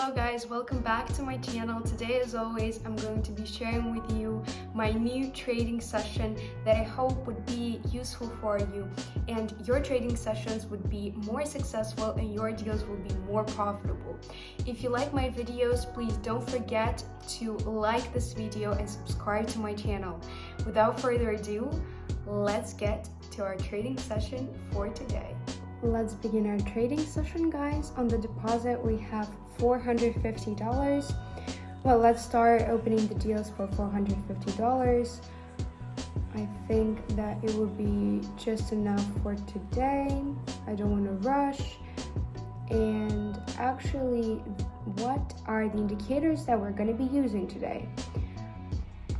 Hello guys, welcome back to my channel. Today as always, I'm going to be sharing with you my new trading session that I hope would be useful for you and your trading sessions would be more successful and your deals will be more profitable. If you like my videos, please don't forget to like this video and subscribe to my channel. Without further ado, let's get to our trading session for today. Let's begin our trading session, guys. On the deposit, we have $450. Well, let's start opening the deals for $450. I think that it will be just enough for today. I don't want to rush. And actually, what are the indicators that we're going to be using today?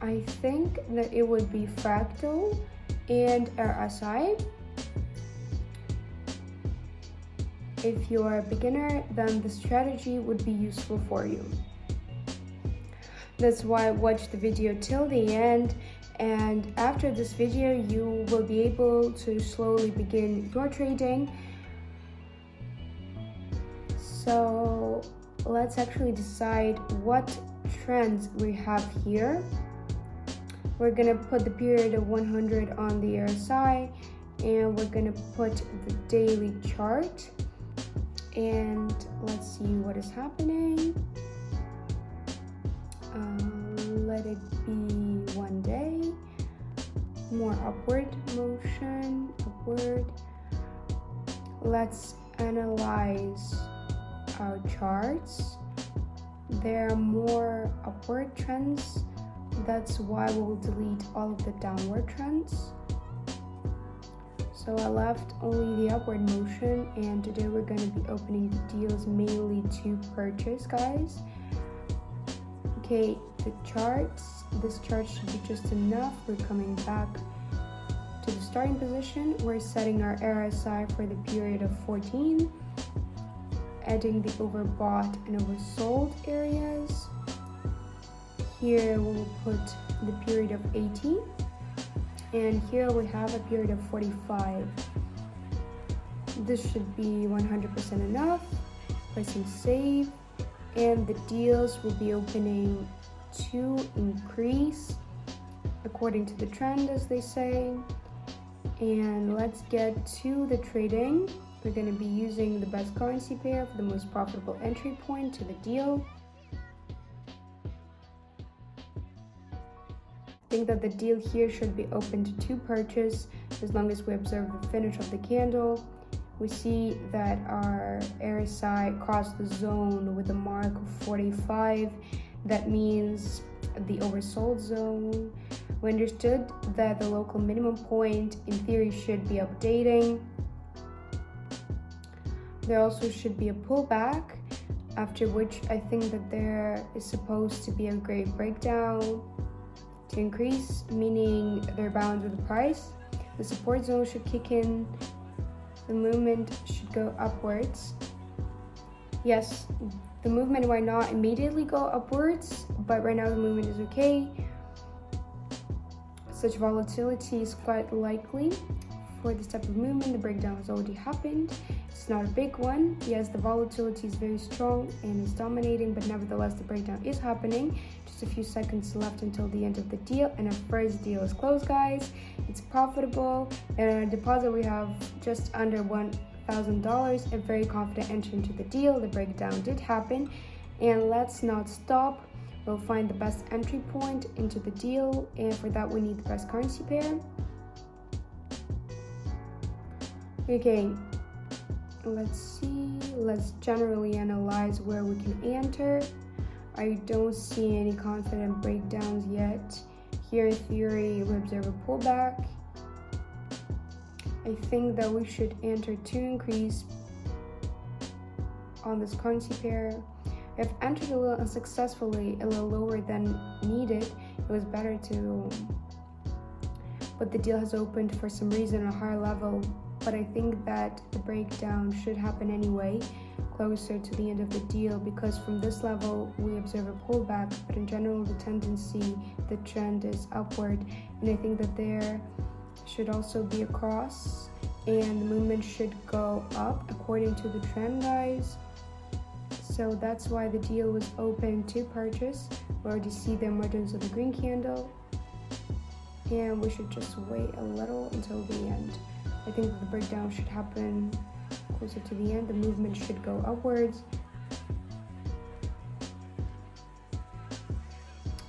I think that it would be Fractal and RSI. If you are a beginner, then the strategy would be useful for you. That's why watch the video till the end, and after this video you will be able to slowly begin your trading. So let's actually decide what trends we have here. We're gonna put the period of 100 on the RSI, and we're gonna put the daily chart. And let's see what is happening. Let it be 1 day. More upward motion, upward. Let's analyze our charts. There are more upward trends. That's why we'll delete all of the downward trends. So I left only the upward motion, and today we're going to be opening the deals mainly to purchase, guys. Okay, the charts. This chart should be just enough. We're coming back to the starting position. We're setting our RSI for the period of 14, adding the overbought and oversold areas. Here we'll put the period of 18. And here we have a period of 45. This should be 100% enough. Pressing save, and the deals will be opening to increase according to the trend, as they say. And let's get to the trading. We're going to be using the best currency pair for the most profitable entry point to the deal. I think that the deal here should be opened to purchase as long as we observe the finish of the candle. We see that our RSI crossed the zone with a mark of 45. That means the oversold zone. We understood that the local minimum point in theory should be updating. There also should be a pullback, after which I think that there is supposed to be a great breakdown to increase, meaning they're bound with the price. The support zone should kick in. The movement should go upwards. Yes, the movement might not immediately go upwards, but right now the movement is okay. Such volatility is quite likely for this type of movement. The breakdown has already happened. It's not a big one. Yes, the volatility is very strong and is dominating, but nevertheless the breakdown is happening. Just a few seconds left until the end of the deal, and our first deal is closed, guys. It's profitable, and our deposit we have just under $1,000. A very confident entry into the deal. The breakdown did happen, and let's not stop. We'll find the best entry point into the deal, and for that we need the best currency pair. Okay, let's see. Let's generally analyze where we can enter. I don't see any confident breakdowns yet. Here in theory, we observe a pullback. I think that we should enter to increase on this currency pair. If entered a little unsuccessfully, a little lower than needed, it was better to, but the deal has opened for some reason at a higher level. But I think that the breakdown should happen anyway, closer to the end of the deal, because from this level we observe a pullback, but in general the tendency, the trend is upward, and I think that there should also be a cross, and the movement should go up according to the trend, guys. So that's why the deal was open to purchase. We already see the emergence of the green candle, and we should just wait a little until the end. I think that the breakdown should happen closer to the end. The movement should go upwards.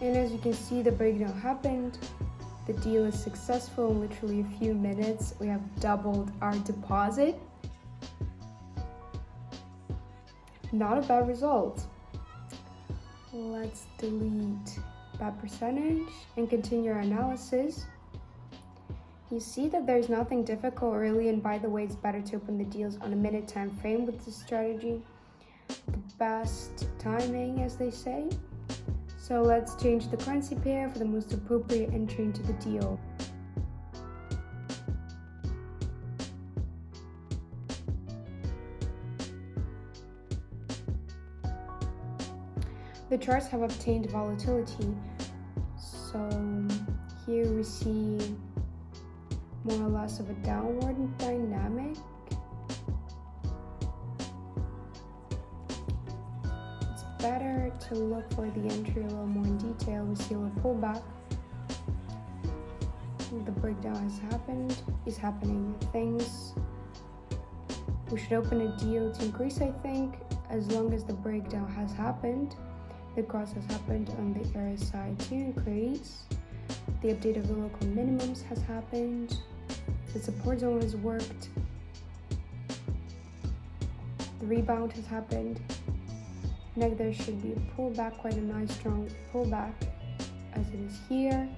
And as you can see, the breakdown happened. The deal is successful. In literally a few minutes, we have doubled our deposit. Not a bad result. Let's delete that percentage and continue our analysis. You see that there's nothing difficult really, and by the way, it's better to open the deals on a minute time frame with this strategy. The best timing, as they say. So let's change the currency pair for the most appropriate entry into the deal. The charts have obtained volatility. So here we see more or less of a downward dynamic. It's better to look for the entry a little more in detail. We see a little pullback. The breakdown is happening. We should open a deal to increase, I think, as long as the breakdown has happened. The cross has happened on the RSI to increase. The update of the local minimums has happened. The support zone has worked. The rebound has happened. Next, there should be a pullback, quite a nice strong pullback as it is here.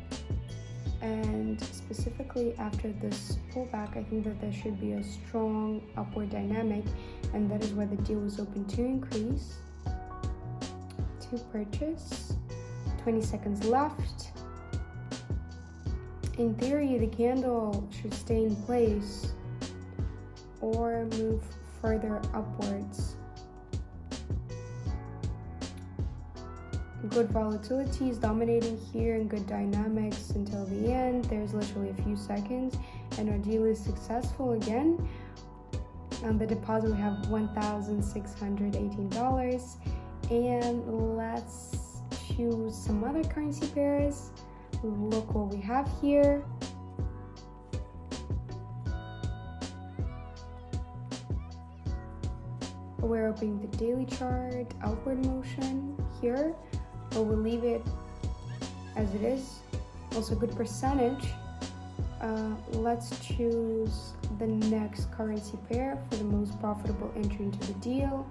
And specifically after this pullback, I think that there should be a strong upward dynamic, and that is why the deal was open to increase. To purchase. 20 seconds left. In theory, the candle should stay in place or move further upwards. Good volatility is dominating here and good dynamics until the end. There's literally a few seconds and our deal is successful again. On the deposit we have $1,618. And let's choose some other currency pairs. Look what we have here. We're opening the daily chart, outward motion here, but we'll leave it as it is. Also good percentage. Let's choose the next currency pair for the most profitable entry into the deal.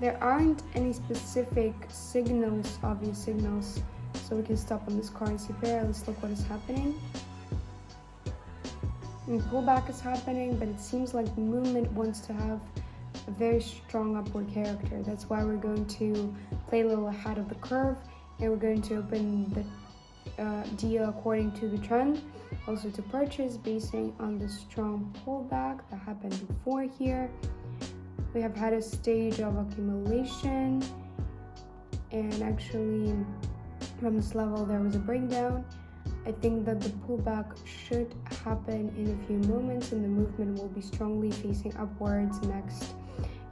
There aren't any specific signals, obvious signals, so we can stop on this currency pair. Let's look what is happening. And pullback is happening, but it seems like the movement wants to have a very strong upward character. That's why we're going to play a little ahead of the curve, and we're going to open the deal according to the trend. Also to purchase, basing on the strong pullback that happened before here. We have had a stage of accumulation, and actually from this level there was a breakdown. I think that the pullback should happen in a few moments and the movement will be strongly facing upwards next.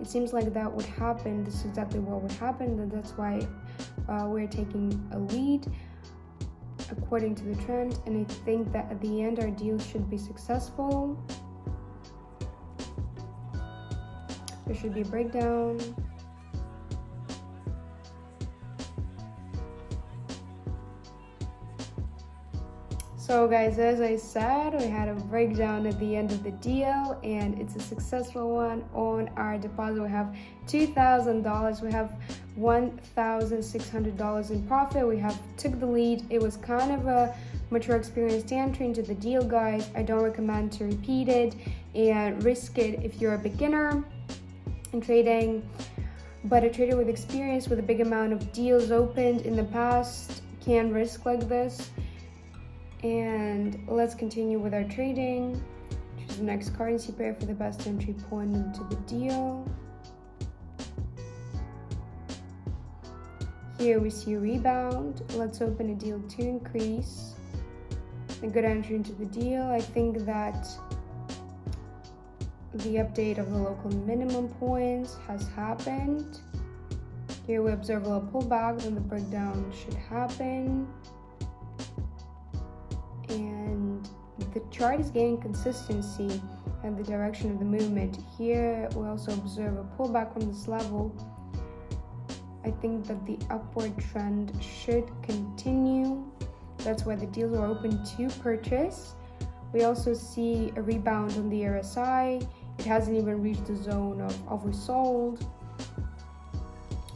It seems like that would happen. This is exactly what would happen, and that's why we're taking a lead according to the trend, and I think that at the end our deal should be successful. There should be a breakdown. So guys, as I said, we had a breakdown at the end of the deal and it's a successful one. On our deposit we have $2,000. We have $1,600 in profit. We have took the lead. It was kind of a mature experienced entry into the deal, guys. I don't recommend to repeat it and risk it if you're a beginner in trading, but a trader with experience with a big amount of deals opened in the past can risk like this. And let's continue with our trading. Choose the next currency pair for the best entry point into the deal. Here we see a rebound. Let's open a deal to increase. a good entry into the deal. I think that the update of the local minimum points has happened. Here we observe a little pullback, then the breakdown should happen. And the chart is gaining consistency and the direction of the movement. Here we also observe a pullback from this level. I think that the upward trend should continue. That's why the deals are open to purchase. We also see a rebound on the RSI. It hasn't even reached the zone of oversold,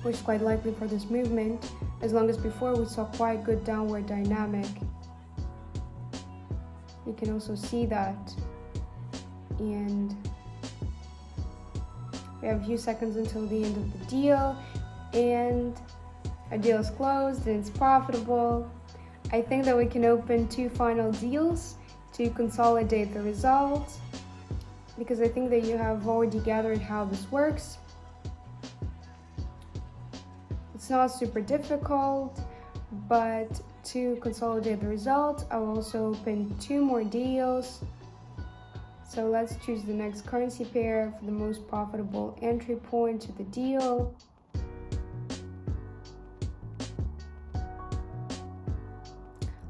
which is quite likely for this movement, as long as before we saw quite good downward dynamic. You can also see that. And we have a few seconds until the end of the deal, and our deal is closed and it's profitable. I think that we can open 2 final deals to consolidate the results, because I think that you have already gathered how this works. It's not super difficult, but to consolidate the results, I will also open 2 more deals. So let's choose the next currency pair for the most profitable entry point to the deal.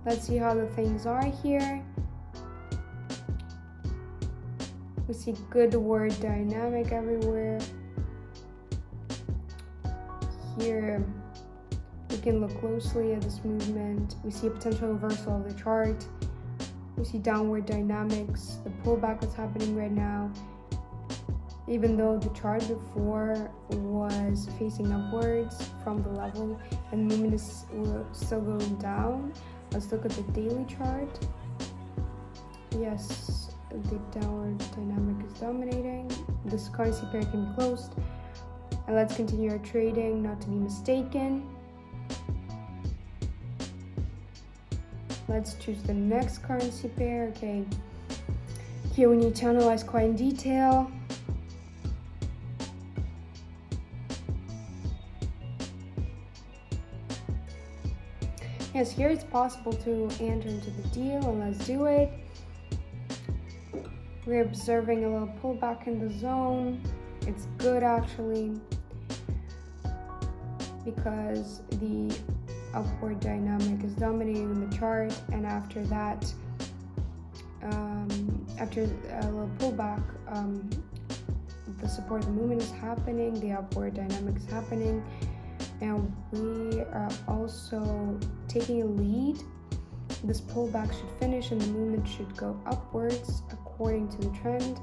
Let's see how the things are here. We see good word dynamic everywhere. Here, we can look closely at this movement. We see a potential reversal of the chart. We see downward dynamics, the pullback that's happening right now. Even though the chart before was facing upwards from the level and the movement is still going down. Let's look at the daily chart. Yes, the downward dynamic is dominating. This currency pair can be closed. And let's continue our trading, not to be mistaken. Let's choose the next currency pair. Okay, here we need to analyze quite in detail. Yes, here it's possible to enter into the deal, and let's do it. We're observing a little pullback in the zone. It's good actually, because the upward dynamic is dominating the chart, and after that, after a little pullback, the support of the movement is happening, the upward dynamic is happening, and we are also taking a lead. This pullback should finish and the movement should go upwards according to the trend.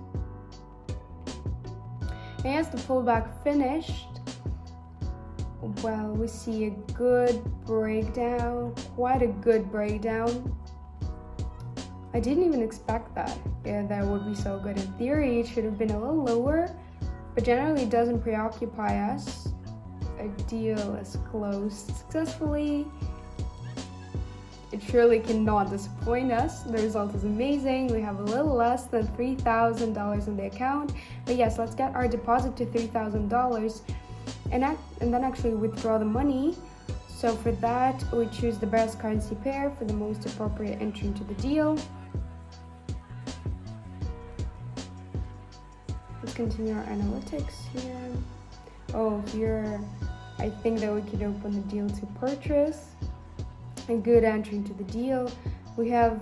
And as the pullback finished, well, we see a good breakdown, quite a good breakdown. I didn't even expect that. Yeah, that would be so good. In theory, it should have been a little lower, but generally it doesn't preoccupy us. A deal is closed successfully. It surely cannot disappoint us. The result is amazing. We have a little less than $3,000 in the account. But yes, let's get our deposit to $3,000 and then actually withdraw the money. So for that, we choose the best currency pair for the most appropriate entry into the deal. Let's continue our analytics here. Oh, here I think that we could open the deal to purchase. A good entry into the deal. We have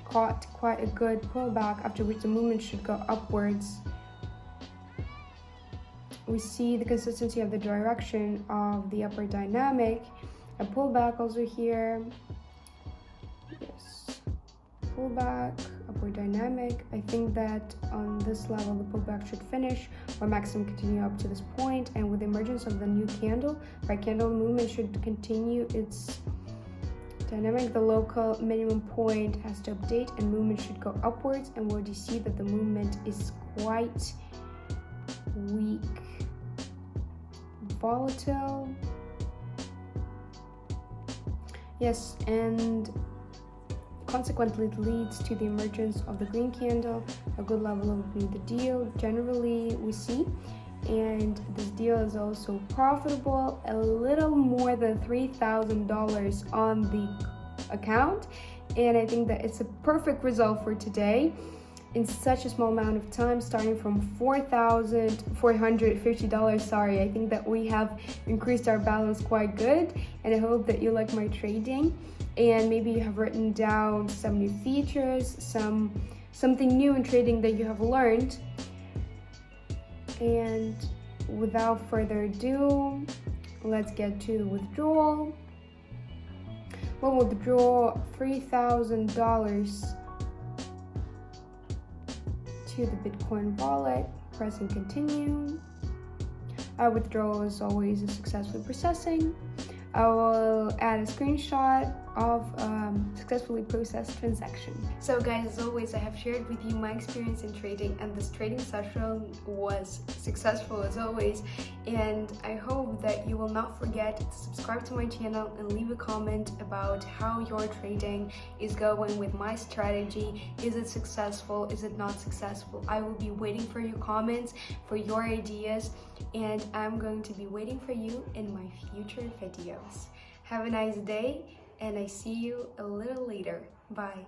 caught quite a good pullback, after which the movement should go upwards. We see the consistency of the direction of the upward dynamic. A pullback also here. Yes, pullback, upward dynamic. I think that on this level the pullback should finish or maximum continue up to this point, and with the emergence of the new candle, right candle movement should continue its dynamic. The local minimum point has to update and movement should go upwards, and we'll see that the movement is quite weak, volatile. Yes, and consequently it leads to the emergence of the green candle, a good level of opening the deal generally we see. And this deal is also profitable, a little more than $3,000 on the account, and I think that it's a perfect result for today in such a small amount of time, starting from $4,450. Sorry, I think that we have increased our balance quite good, and I hope that you like my trading, and maybe you have written down some new features, something new in trading that you have learned. And without further ado, let's get to the withdrawal. We'll withdraw $3,000 to the Bitcoin wallet, pressing continue. Our withdrawal is always successfully processing. I will add a screenshot of successfully processed transaction. So guys, as always, I have shared with you my experience in trading, and this trading session was successful as always, and I hope that you will not forget to subscribe to my channel and leave a comment about how your trading is going with my strategy. Is it successful? Is it not successful? I will be waiting for your comments, for your ideas, and I'm going to be waiting for you in my future videos. Have a nice day, and I see you a little later. Bye.